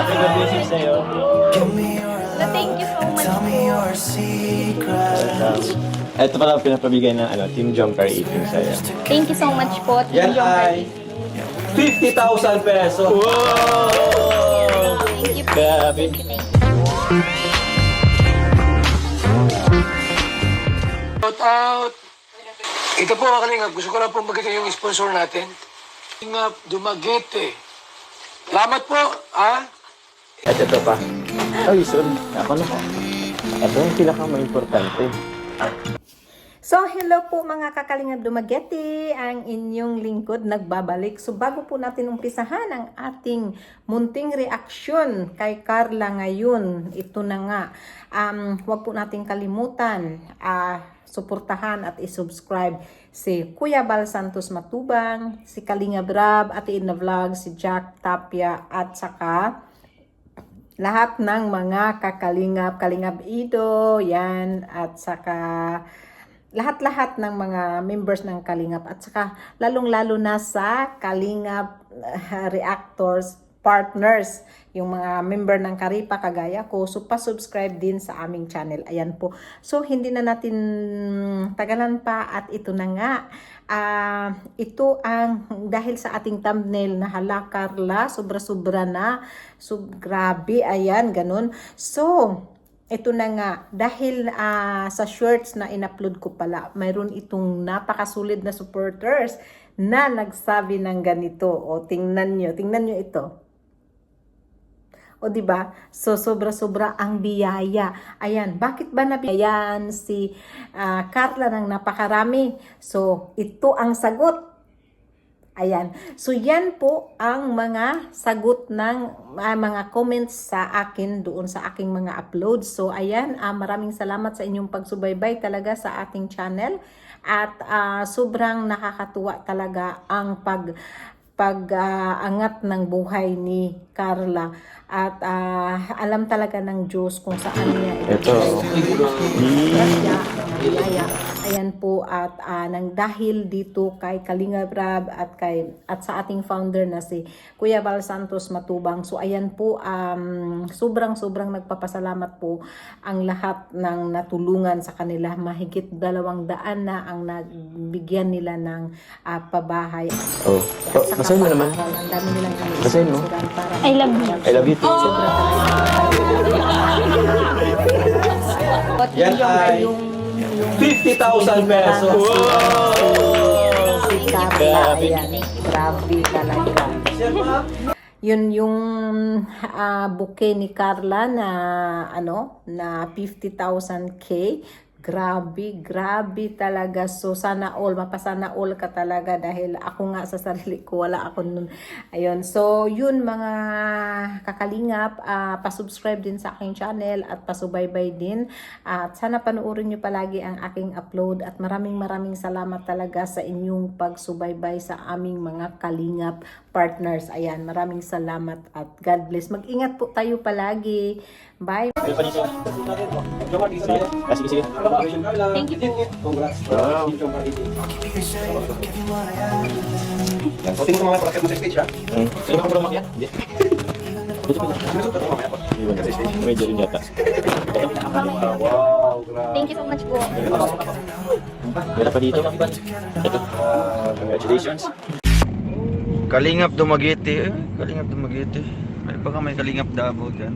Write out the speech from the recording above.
Happy birthday sa'yo. Thank you so much po. Ito pala pinapabigay ng Team Jomcar Eating sa'yo. Thank you so much po. Yan ay 50,000 pesos. Wow! Thank you po. Grabe. Thank you. Shout out! Ito po mga kalingap, gusto ko lang pong magkita yung sponsor natin. Kalingap Dumaguete. Salamat po, ha? At ito pa. Ay, sorry. Ako na po. Ito yung pinaka-importante. So, hello po mga kakalingap Dumaguete, ang inyong lingkod nagbabalik. So, bago po natin umpisahan ang ating munting reaksyon kay Carla ngayon, ito na nga, huwag po natin kalimutan, suportahan at isubscribe si Kuya Bal Santos Matubang, si Kalinga Brab, Ate Edna Vlog, si Jack Tapia, at saka lahat ng mga kakalingap, Kalingap Ido, yan, at saka lahat-lahat ng mga members ng Kalingap, at saka lalong-lalo na sa Kalingap Reactors Partners, yung mga member ng Karipa kagaya ko, so pa-subscribe din sa aming channel. Ayan po. So hindi na natin tagalan pa at ito na nga. Ito ang dahil sa ating thumbnail na hala Carla, sobra-sobra na. So grabe, ayan, ganun. So ito na nga, dahil sa shorts na in-upload ko pala, mayroon itong napakasulid na supporters na nagsabi ng ganito. O tingnan nyo ito. O di ba? So sobra-sobra ang biyaya. Ayan, bakit ba nabiyayan si Carla ng napakarami? So ito ang sagot. Ayan. So yan po ang mga sagot ng mga comments sa akin doon sa aking mga uploads. So ayan, maraming salamat sa inyong pagsubaybay talaga sa ating channel. At sobrang nakakatuwa talaga ang pag-angat ng buhay ni Carla. At alam talaga ng Diyos kung saan niya Ito. Ayan po, at nang dahil dito kay Kalinga Brab at sa ating founder na si Kuya Bal Santos Matubang. So ayan po, sobrang nagpapasalamat po ang lahat ng natulungan sa kanila. Mahigit 200 na ang nagbigyan nila ng pabahay. Oh. Basahin mo naman. Ang dami nilang Basahin mo. I love you. I love you too. Yan ay 50,000 pesos. Si Carla, ayan, grabe talaga. Yun yung bouquet ni Carla na na 50,000K. Grabe talaga. So sana all, mapasana all ka talaga dahil ako nga sa sarili ko, wala ako nun. Ayun. So yun mga kakalingap, pa-subscribe din sa aking channel at pasubaybay din. At sana panoorin nyo palagi ang aking upload at maraming salamat talaga sa inyong pagsubaybay sa aming mga kalingap partners. Ayan, maraming salamat at God bless. Mag-ingat po tayo palagi. Bye. Sige. Thank you po. Congrats. Wow. Yan, so tingnan mo mga packet mo sa stage, ha? Sino ka promak yan? Hindi. Medyo rin yata. Wow, grabe. Thank you so much po. Meron pa dito. Ito. Congratulations. Kalingap Dumaguete. Kalingap Dumaguete. May baka may Kalingap Davao dyan.